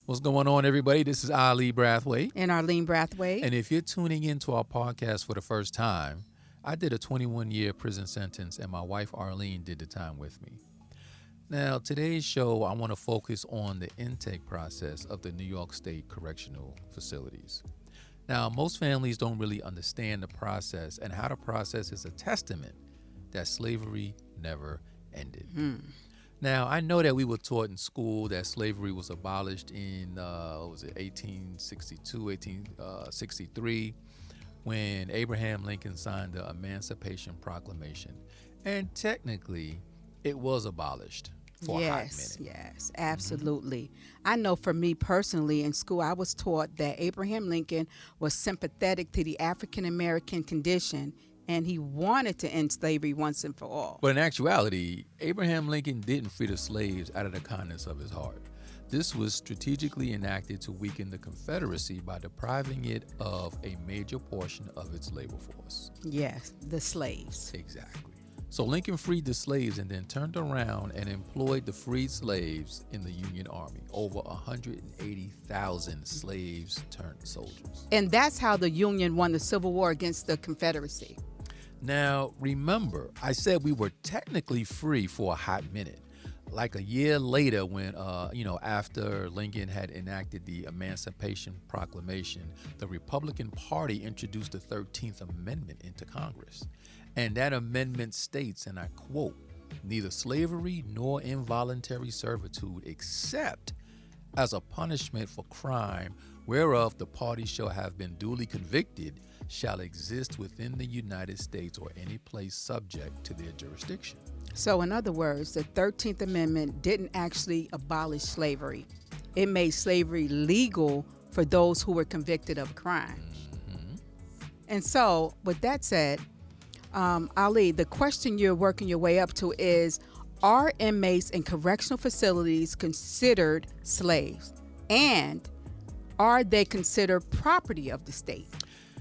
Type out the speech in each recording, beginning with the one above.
What's going on, everybody? This is Ali Brathwaite. And Arlene Brathwaite. And if you're tuning into our podcast for the first time, I did a 21-year prison sentence, and my wife Arlene did the time with me. Now, today's show, I want to focus on the intake process of the New York State correctional facilities. Now, most families don't really understand the process, and how the process is a testament that slavery never ended. Now, I know that we were taught in school that slavery was abolished in, 1862, 1863, when Abraham Lincoln signed the Emancipation Proclamation. And technically, it was abolished for a hot minute. Yes, absolutely. I know for me personally, in school, I was taught that Abraham Lincoln was sympathetic to the African-American condition, and he wanted to end slavery once and for all. But in actuality, Abraham Lincoln didn't free the slaves out of the kindness of his heart. This was strategically enacted to weaken the Confederacy by depriving it of a major portion of its labor force. Yes, the slaves. Exactly. So Lincoln freed the slaves and then turned around and employed the freed slaves in the Union Army. Over 180,000 slaves turned soldiers. And that's how the Union won the Civil War against the Confederacy. Now, remember, I said we were technically free for a hot minute. Like a year later, when, after Lincoln had enacted the Emancipation Proclamation, the Republican Party introduced the 13th Amendment into Congress. And that amendment states, and I quote, "Neither slavery nor involuntary servitude, except as a punishment for crime whereof the party shall have been duly convicted, shall exist within the United States or any place subject to their jurisdiction." So in other words, the 13th Amendment didn't actually abolish slavery. It made slavery legal for those who were convicted of crime. And so with that said, Ali, the question you're working your way up to is, are inmates in correctional facilities considered slaves? And are they considered property of the state?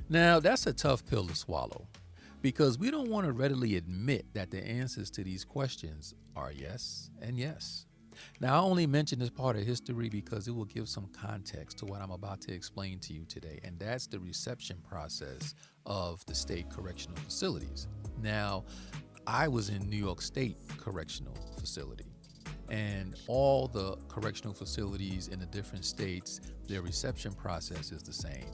Now, that's a tough pill to swallow, because we don't want to readily admit that the answers to these questions are yes and yes. Now, I only mention this part of history because it will give some context to what I'm about to explain to you today, and that's the reception process of the state correctional facilities. Now, I was in New York State Correctional Facility, and all the correctional facilities in the different states, their reception process is the same.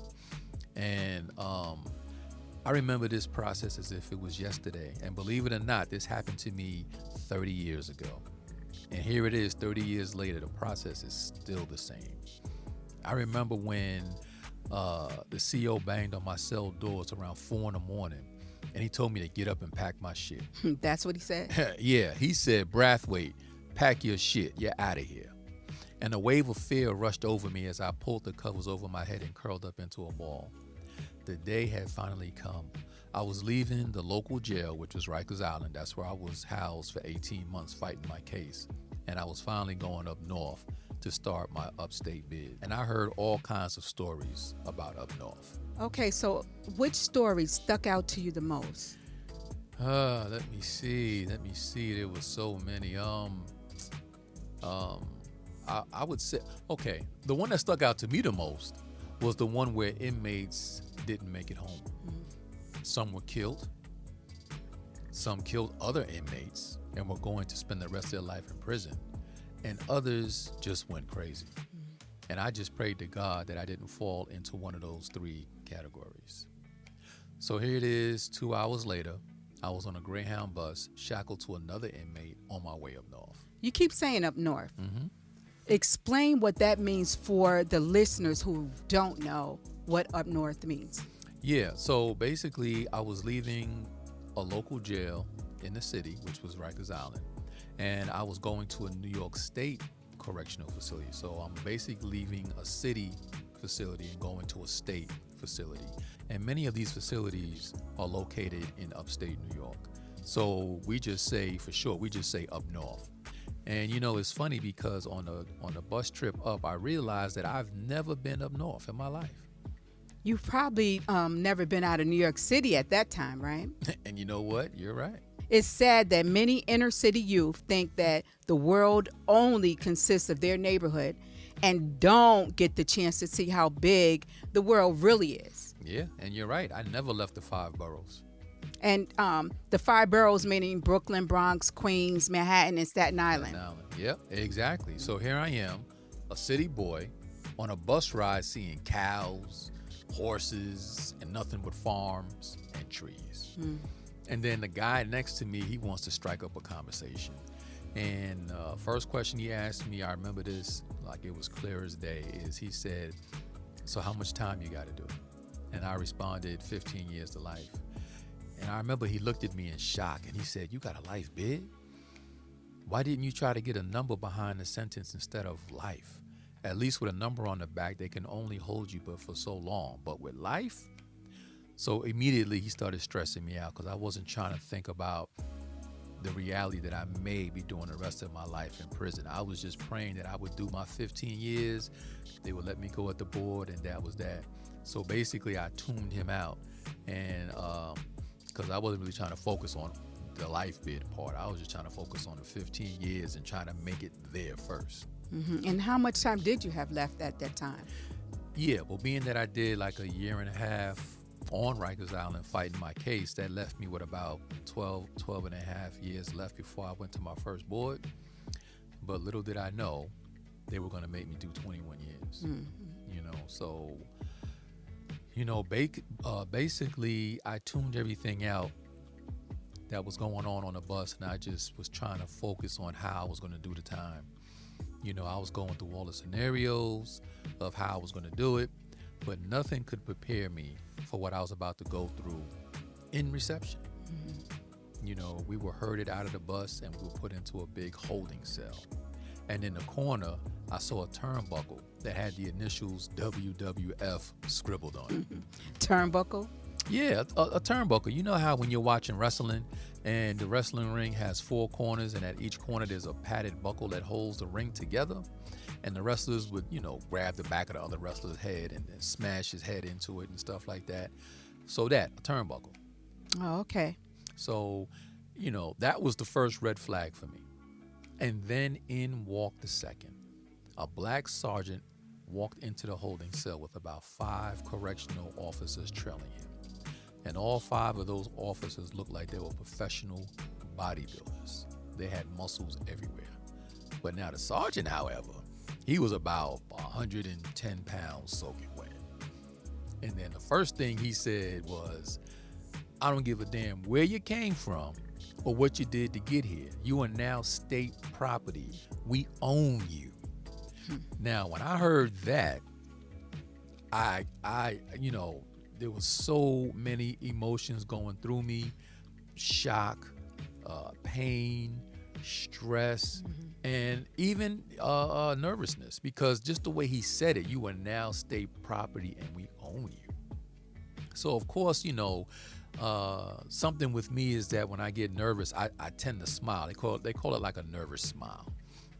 And I remember this process as if it was yesterday. And believe it or not, this happened to me 30 years ago. And here it is, 30 years later, the process is still the same. I remember when the CO banged on my cell doors around 4 in the morning, and he told me to get up and pack my shit. That's what he said? Yeah, he said, "Brathwaite, pack your shit, you're out of here." And a wave of fear rushed over me as I pulled the covers over my head and curled up into a ball. The day had finally come. I was leaving the local jail, which was Rikers Island. That's where I was housed for 18 months fighting my case. And I was finally going up north to start my upstate bid. And I heard all kinds of stories about up north. Okay, so which story stuck out to you the most? Let me see. There was so many. I would say, okay, the one that stuck out to me the most was the one where inmates didn't make it home. Some were killed. Some killed other inmates and were going to spend the rest of their life in prison. And others just went crazy. And I just prayed to God that I didn't fall into one of those three categories. So here it is, 2 hours later. I was on a Greyhound bus, shackled to another inmate on my way up north. You keep saying up north. Explain what that means for the listeners who don't know what up north means. Yeah, so basically I was leaving a local jail in the city, which was Rikers Island, and I was going to a New York State correctional facility. So I'm basically leaving a city facility and going to a state facility. And many of these facilities are located in upstate New York. So we just say, for short, we just say up north. And you know, it's funny because on the bus trip up, I realized that I've never been up north in my life. You've probably never been out of New York City at that time, right? And you know what? You're right. It's sad that many inner city youth think that the world only consists of their neighborhood and don't get the chance to see how big the world really is. Yeah, and you're right. I never left the 5 boroughs. And the 5 boroughs meaning Brooklyn, Bronx, Queens, Manhattan, and Staten Island. Yep, exactly. So here I am, a city boy, on a bus ride seeing cows, horses, and nothing but farms and trees. And then the guy next to me, he wants to strike up a conversation. And first question he asked me, I remember this like it was clear as day, is he said, so how much time you got to do? And I responded, 15 years to life. And I remember he looked at me in shock and he said, you got a life bid? Why didn't you try to get a number behind the sentence instead of life? At least with a number on the back, they can only hold you but for so long. But with life? So immediately he started stressing me out because I wasn't trying to think about the reality that I may be doing the rest of my life in prison. I was just praying that I would do my 15 years, they would let me go at the board, and that was that. So basically I tuned him out, and because I wasn't really trying to focus on the life bid part. I was just trying to focus on the 15 years and trying to make it there first. And how much time did you have left at that time? Yeah, well, being that I did like a year and a half on Rikers Island fighting my case, that left me with about 12 and a half years left before I went to my first board. But little did I know they were going to make me do 21 years. You know, so, you know, basically I tuned everything out that was going on the bus, and I just was trying to focus on how I was going to do the time. You know, I was going through all the scenarios of how I was going to do it, but nothing could prepare me for what I was about to go through in reception. You know, we were herded out of the bus and we were put into a big holding cell. And in the corner, I saw a turnbuckle that had the initials WWF scribbled on it. Turnbuckle? Yeah, a turnbuckle. You know how when you're watching wrestling and the wrestling ring has 4 corners, and at each corner there's a padded buckle that holds the ring together, and the wrestlers would, you know, grab the back of the other wrestler's head and smash his head into it and stuff like that. So a turnbuckle. Oh, okay. So, you know, that was the first red flag for me. And then in walked the second. A black sergeant walked into the holding cell with about 5 correctional officers trailing him. And all 5 of those officers looked like they were professional bodybuilders. They had muscles everywhere. But now the sergeant, however, he was about 110 pounds soaking wet. And then the first thing he said was, I don't give a damn where you came from or what you did to get here. You are now state property. We own you. Now, when I heard that, I you know, there was so many emotions going through me: shock, pain, stress, and even nervousness, because just the way he said it, you are now state property and we own you. So of course, you know, something with me is that when I get nervous, I tend to smile. They call it like a nervous smile.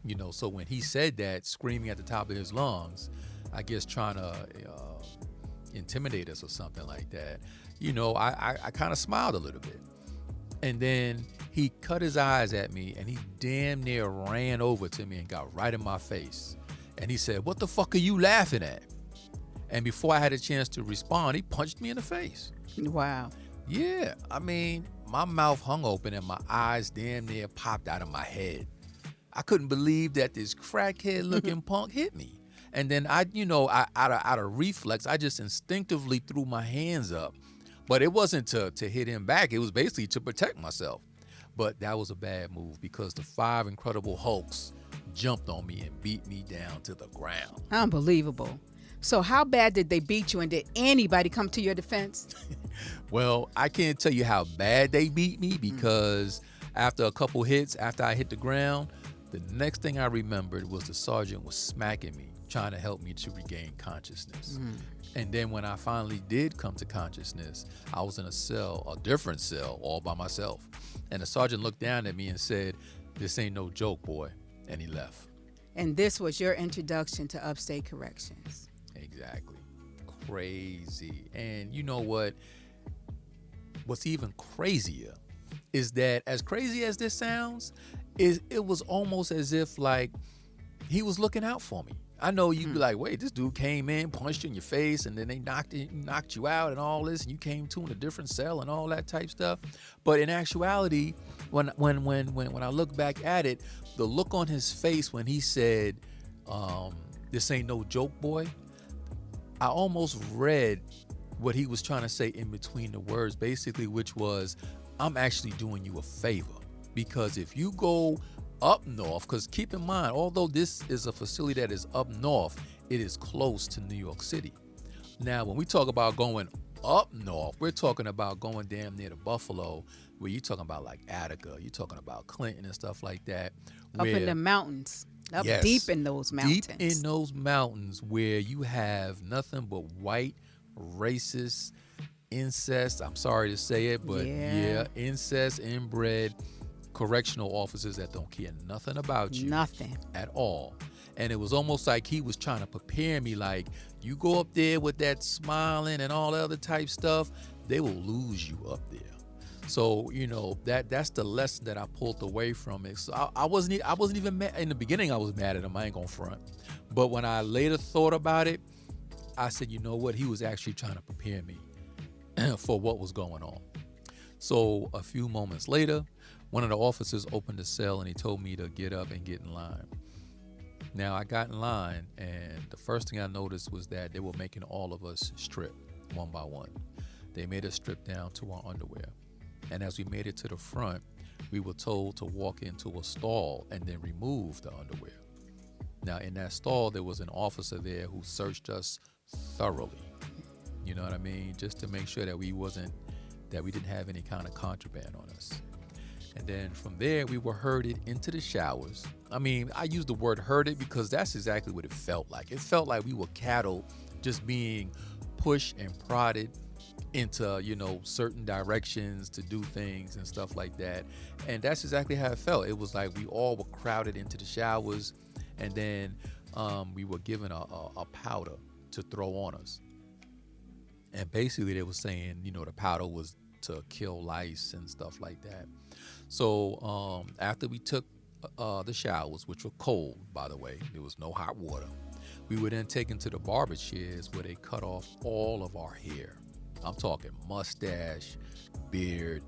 You know, so when he said that, screaming at the top of his lungs, I guess trying to intimidate us or something like that, you know, I kind of smiled a little bit. And then he cut his eyes at me and he damn near ran over to me and got right in my face. And he said, "What the fuck are you laughing at?" And before I had a chance to respond, he punched me in the face. Wow. Yeah, I mean, my mouth hung open and my eyes damn near popped out of my head. I couldn't believe that this crackhead looking punk hit me. And then I out of reflex, I just instinctively threw my hands up. But it wasn't to hit him back. It was basically to protect myself. But that was a bad move because the 5 Incredible Hulks jumped on me and beat me down to the ground. Unbelievable. So how bad did they beat you, and did anybody come to your defense? Well, I can't tell you how bad they beat me because after a couple hits, after I hit the ground, the next thing I remembered was the sergeant was smacking me, trying to help me to regain consciousness. And then when I finally did come to consciousness, I was in a different cell, all by myself. And the sergeant looked down at me and said, "This ain't no joke, boy." And he left. And this was your introduction to upstate corrections. Exactly. Crazy. And you know what? What's even crazier is that, as crazy as this sounds, it was almost as if like he was looking out for me. I know you'd be like, wait, this dude came in, punched you in your face, and then they knocked you out and all this, and you came to in a different cell and all that type stuff. But in actuality, when I look back at it, the look on his face when he said, this ain't no joke, boy, I almost read what he was trying to say in between the words, basically, which was, I'm actually doing you a favor. Because if you go up north, because keep in mind, although this is a facility that is up north, it is close to New York City. Now, when we talk about going up north, we're talking about going damn near to Buffalo, where you're talking about like Attica, you're talking about Clinton and stuff like that. Up in the mountains, yes, deep in those mountains. Deep in those mountains where you have nothing but white, racist, incest, I'm sorry to say it, but yeah incest, inbred, correctional officers that don't care nothing about you. Nothing. At all. And it was almost like he was trying to prepare me, like, you go up there with that smiling and all the other type stuff, they will lose you up there. So, you know, that's the lesson that I pulled away from it. So I wasn't even mad. In the beginning, I was mad at him. I ain't gonna front. But when I later thought about it, I said, you know what? He was actually trying to prepare me for what was going on. So a few moments later, one of the officers opened the cell and he told me to get up and get in line. Now I got in line, and the first thing I noticed was that they were making all of us strip one by one. They made us strip down to our underwear. And as we made it to the front, we were told to walk into a stall and then remove the underwear. Now in that stall, there was an officer there who searched us thoroughly. You know what I mean? Just to make sure that we didn't have any kind of contraband on us. And then from there, we were herded into the showers. I mean, I use the word herded because that's exactly what it felt like. It felt like we were cattle just being pushed and prodded into, you know, certain directions to do things and stuff like that. And that's exactly how it felt. It was like we all were crowded into the showers, and then we were given a powder to throw on us. And basically they were saying, you know, the powder was to kill lice and stuff like that. So after we took the showers, which were cold, by the way, there was no hot water, we were then taken to the barber chairs where they cut off all of our hair. I'm talking mustache, beard,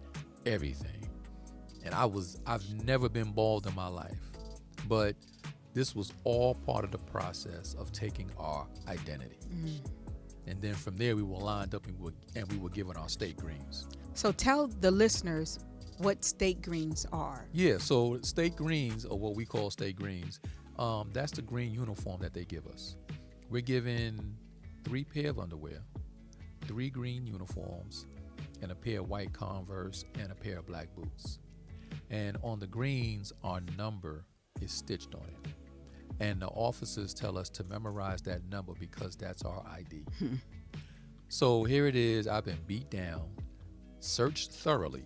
everything. And I've never been bald in my life, but this was all part of the process of taking our identity. And then from there, we were lined up and we were given our state greens. So tell the listeners what state greens are. Yeah, so state greens, or what we call state greens, that's the green uniform that they give us. We're given 3 pair of underwear, 3 green uniforms, and a pair of white Converse and a pair of black boots. And on the greens, our number is stitched on it. And the officers tell us to memorize that number because that's our ID. So here it is. I've been beat down, searched thoroughly,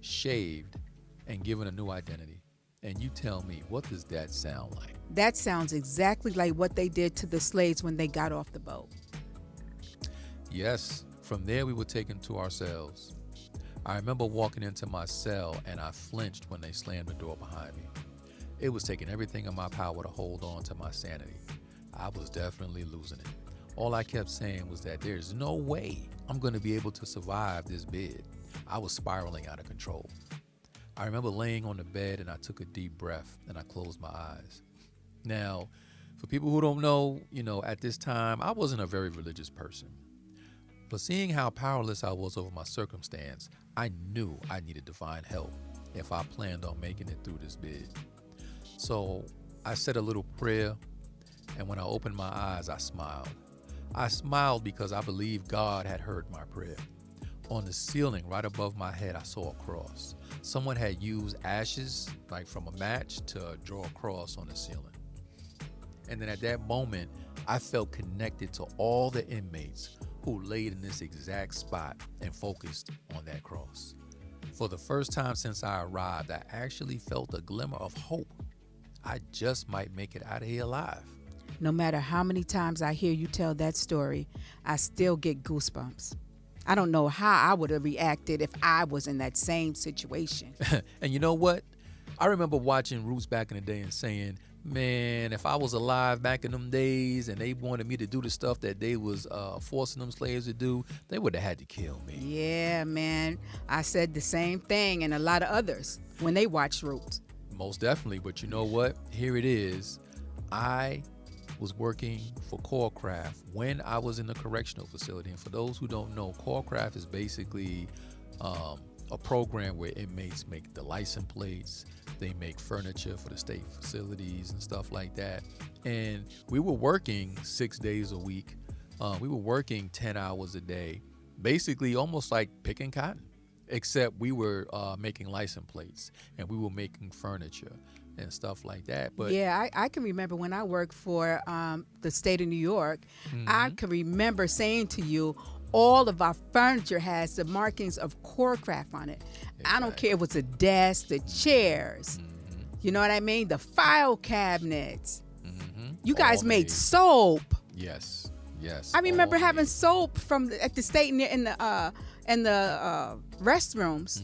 shaved, and given a new identity. And you tell me, what does that sound like? That sounds exactly like what they did to the slaves when they got off the boat. Yes. From there, we were taken to our cells. I remember walking into my cell, and I flinched when they slammed the door behind me. It was taking everything in my power to hold on to my sanity. I was definitely losing it. All I kept saying was that there's no way I'm going to be able to survive this bid. I was spiraling out of control. I remember laying on the bed, and I took a deep breath and I closed my eyes. Now, for people who don't know, you know, at this time, I wasn't a very religious person. But seeing how powerless I was over my circumstance, I knew I needed divine help if I planned on making it through this bid. So I said a little prayer, and when I opened my eyes, I smiled. I smiled because I believed God had heard my prayer. On the ceiling right above my head, I saw a cross. Someone had used ashes, like from a match, to draw a cross on the ceiling. And then at that moment, I felt connected to all the inmates who laid in this exact spot and focused on that cross. For the first time since I arrived, I actually felt a glimmer of hope. I just might make it out of here alive. No matter how many times I hear you tell that story, I still get goosebumps. I don't know how I would have reacted if I was in that same situation. And you know what? I remember watching Roots back in the day and saying, Man, if I was alive back in them days and they wanted me to do the stuff that they was forcing them slaves to do, they would have had to kill me. Yeah, man. I said the same thing, and a lot of others when they watched Roots. Most definitely. But you know what? Here it is. I was working for Corecraft when I was in the correctional facility. And for those who don't know, Corecraft is basically a program where inmates make the license plates, they make furniture for the state facilities and stuff like that. And we were working 6 days a week. We were working 10 hours a day, basically almost like picking cotton, except we were making license plates and we were making furniture and stuff like that. But yeah, I can remember when I worked for the state of New York, I can remember saying to you, all of our furniture has the markings of Corecraft on it. Exactly. I don't care if it's a desk, the chairs, you know what I mean? The file cabinets. You guys All made made. soap. Yes. I remember all having made. soap at the state in the restrooms.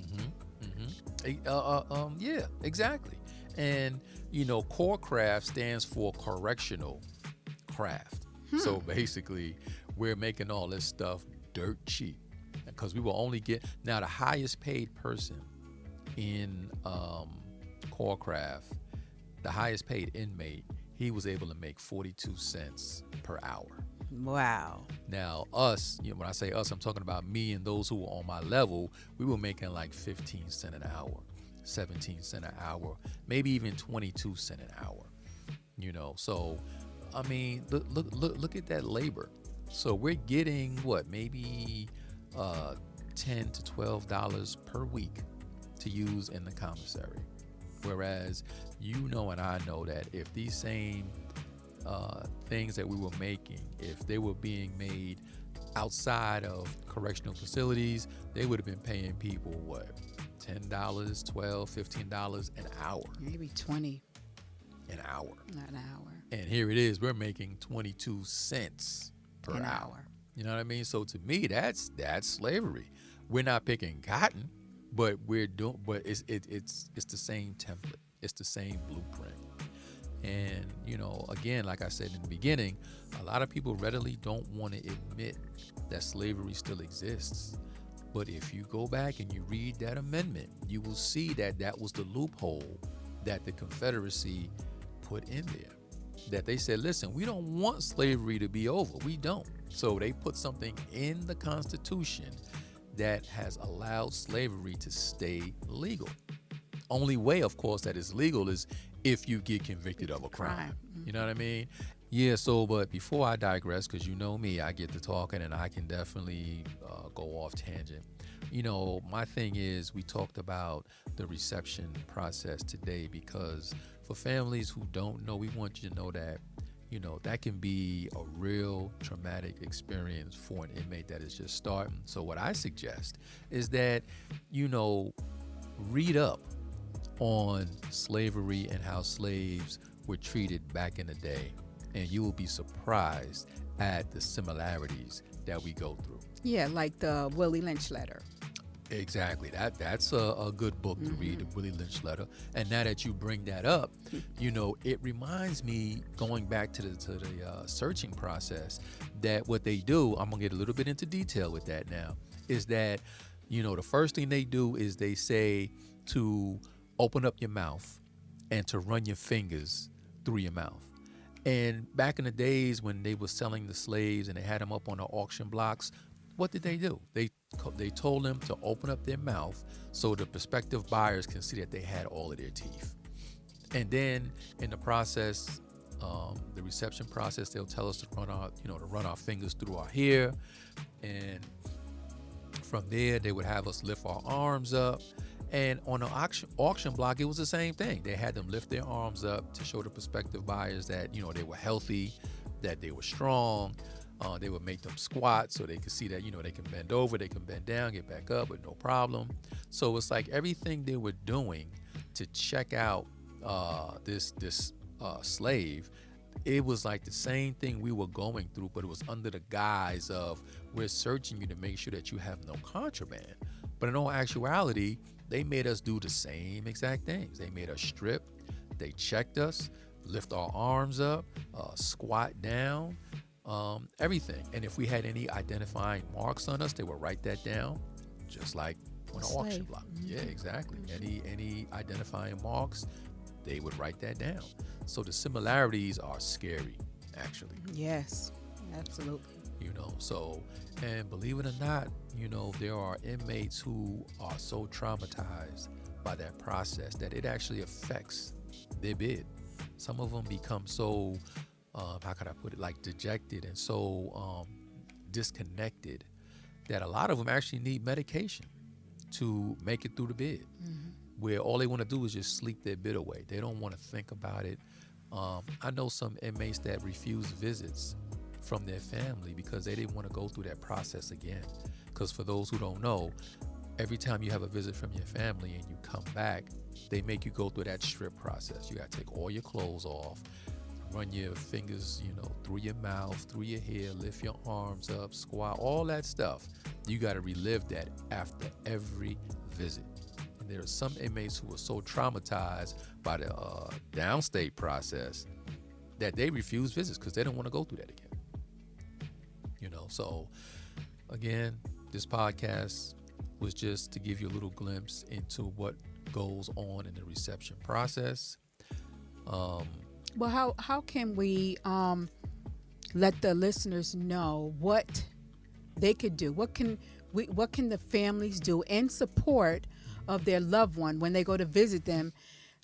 Yeah, exactly. And you know, Corecraft stands for correctional craft. So basically, we're making all this stuff dirt cheap because we will only get now the highest paid person in Corecraft, the highest paid inmate. He was able to make 42 cents per hour. Wow. Now, us, you know, when I say us, I'm talking about me and those who were on my level. We were making like 15 cents an hour, 17 cents an hour, maybe even 22 cents an hour. You know, so I mean, look at that labor. So we're getting what, maybe $10 to $12 per week to use in the commissary. Whereas you know and I know that if these same things that we were making, if they were being made outside of correctional facilities, they would have been paying people what, $10, $12, $15 an hour. Maybe 20 an hour. an hour. And here it is, we're making 22 cents per An hour. hour. You know what I mean? So to me, that's slavery. We're not picking cotton, but it's the same template. It's the same blueprint. And, you know, again, like I said in the beginning, a lot of people readily don't want to admit that slavery still exists. But if you go back and you read that amendment, you will see that that was the loophole that the Confederacy put in there. That they said, listen, we don't want slavery to be over. We don't. So they put something in the Constitution that has allowed slavery to stay legal. Only way, of course, that is legal is if you get convicted of a crime. You know what I mean? Yeah, so, but before I digress, because you know me, I get to talking and I can definitely go off tangent. You know, my thing is we talked about the reception process today because for families who don't know, we want you to know that, you know, that can be a real traumatic experience for an inmate that is just starting. So what I suggest is that, you know, read up on slavery and how slaves were treated back in the day, and you will be surprised at the similarities that we go through. Yeah, like the Willie Lynch letter. Exactly. That's a good book to read, the Willie Lynch letter. And now that you bring that up, you know, it reminds me, going back to the searching process, that what they do, I'm gonna get a little bit into detail with that now, is that, you know, the first thing they do is they say to open up your mouth and to run your fingers through your mouth. And back in the days when they were selling the slaves and they had them up on the auction blocks, what did they do? They told them to open up their mouth so the prospective buyers can see that they had all of their teeth. And then in the process, the reception process, they'll tell us to run our fingers through our hair. And from there, they would have us lift our arms up. And on the auction block, it was the same thing. They had them lift their arms up to show the prospective buyers that, you know, they were healthy, that they were strong. They would make them squat so they could see that, you know, they can bend over, they can bend down, get back up with no problem. So it's like everything they were doing to check out this slave, it was like the same thing we were going through, but it was under the guise of, we're searching you to make sure that you have no contraband. But in all actuality, they made us do the same exact things. They made us strip, they checked us, lift our arms up, squat down, everything. And if we had any identifying marks on us, they would write that down, just like on an auction block. Yeah, exactly. Any identifying marks, they would write that down. So the similarities are scary, actually. Yes, absolutely. So, and believe it or not, there are inmates who are so traumatized by that process that it actually affects their bid. Some of them become so, how could I put it, like dejected and so disconnected that a lot of them actually need medication to make it through the bid, where all they want to do is just sleep their bid away. They don't want to think about it. I know some inmates that refuse visits from their family because they didn't want to go through that process again. Because for those who don't know, every time you have a visit from your family and you come back, they make you go through that strip process. You got to take all your clothes off, run your fingers, through your mouth, through your hair, lift your arms up, squat, all that stuff. You got to relive that after every visit. And there are some inmates who are so traumatized by the downstate process that they refuse visits because they don't want to go through that again. So again, this podcast was just to give you a little glimpse into what goes on in the reception process. Well, how can we let the listeners know what they could do? What can the families do in support of their loved one when they go to visit them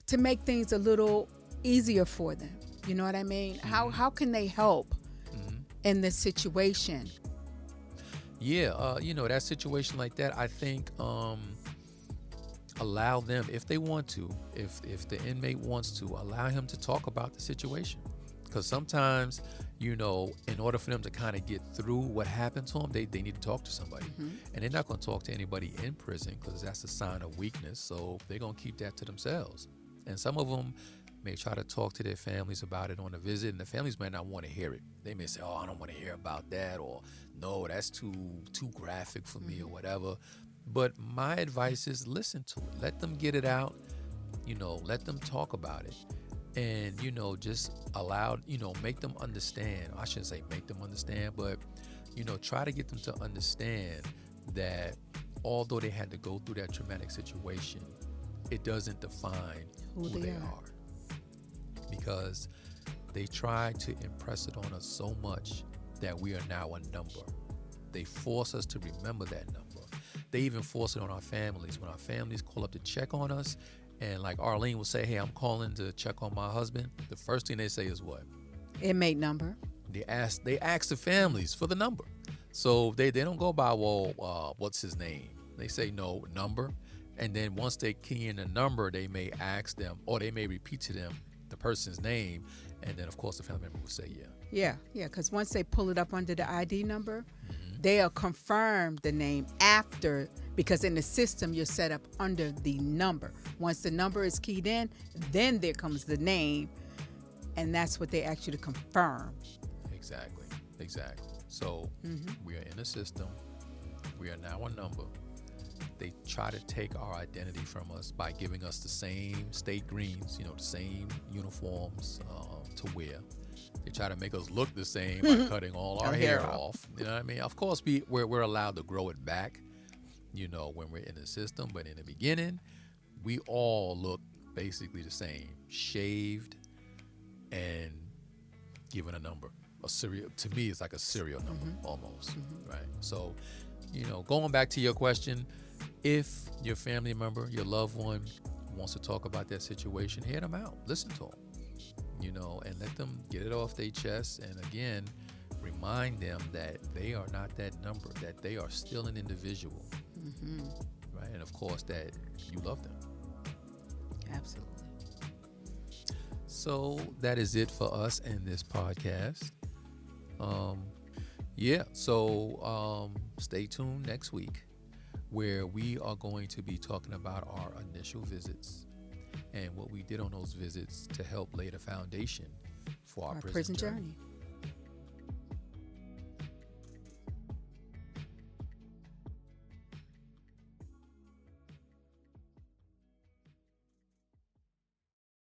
to make things a little easier for them? You know what I mean? How can they help in this situation? Yeah, that situation like that, I think allow them, if they want to, if the inmate wants to, allow him to talk about the situation. Because sometimes, in order for them to kind of get through what happened to them, they need to talk to somebody. And they're not going to talk to anybody in prison because that's a sign of weakness. So they're going to keep that to themselves. And some of them may try to talk to their families about it on a visit, and the families may not want to hear it. They may say, I don't want to hear about that, or no, that's too graphic for me, or whatever. But my advice is listen to it. Let them get it out. Let them talk about it. And, just allow, make them understand. I shouldn't say make them understand, but, try to get them to understand that although they had to go through that traumatic situation, it doesn't define who they are. Because they try to impress it on us so much that we are now a number. They force us to remember that number. They even force it on our families. When our families call up to check on us, and like Arlene will say, hey, I'm calling to check on my husband, the first thing they say is what? Inmate number. They ask the families for the number. So they don't go by, what's his name? They say no, number. And then once they key in a number, they may ask them, or they may repeat to them the person's name, and then of course the family member will say yeah, because once they pull it up under the ID number, they'll confirm the name after, because in the system you're set up under the number. Once the number is keyed in, then there comes the name, and that's what they ask you to confirm. Exactly. So we are in a system. We are now a number. They try to take our identity from us by giving us the same state greens, the same uniforms to wear. They try to make us look the same by cutting all our hair off. You know what I mean? Of course, we're allowed to grow it back, when we're in the system. But in the beginning, we all look basically the same, shaved and given a number. To me, it's like a serial number almost, right? So, going back to your question, if your family member, your loved one wants to talk about that situation, hear them out, listen to them, and let them get it off their chest. And again, remind them that they are not that number, that they are still an individual, right? And of course, that you love them. Absolutely. So that is it for us in this podcast. So stay tuned next week, where we are going to be talking about our initial visits and what we did on those visits to help lay the foundation for our prison journey.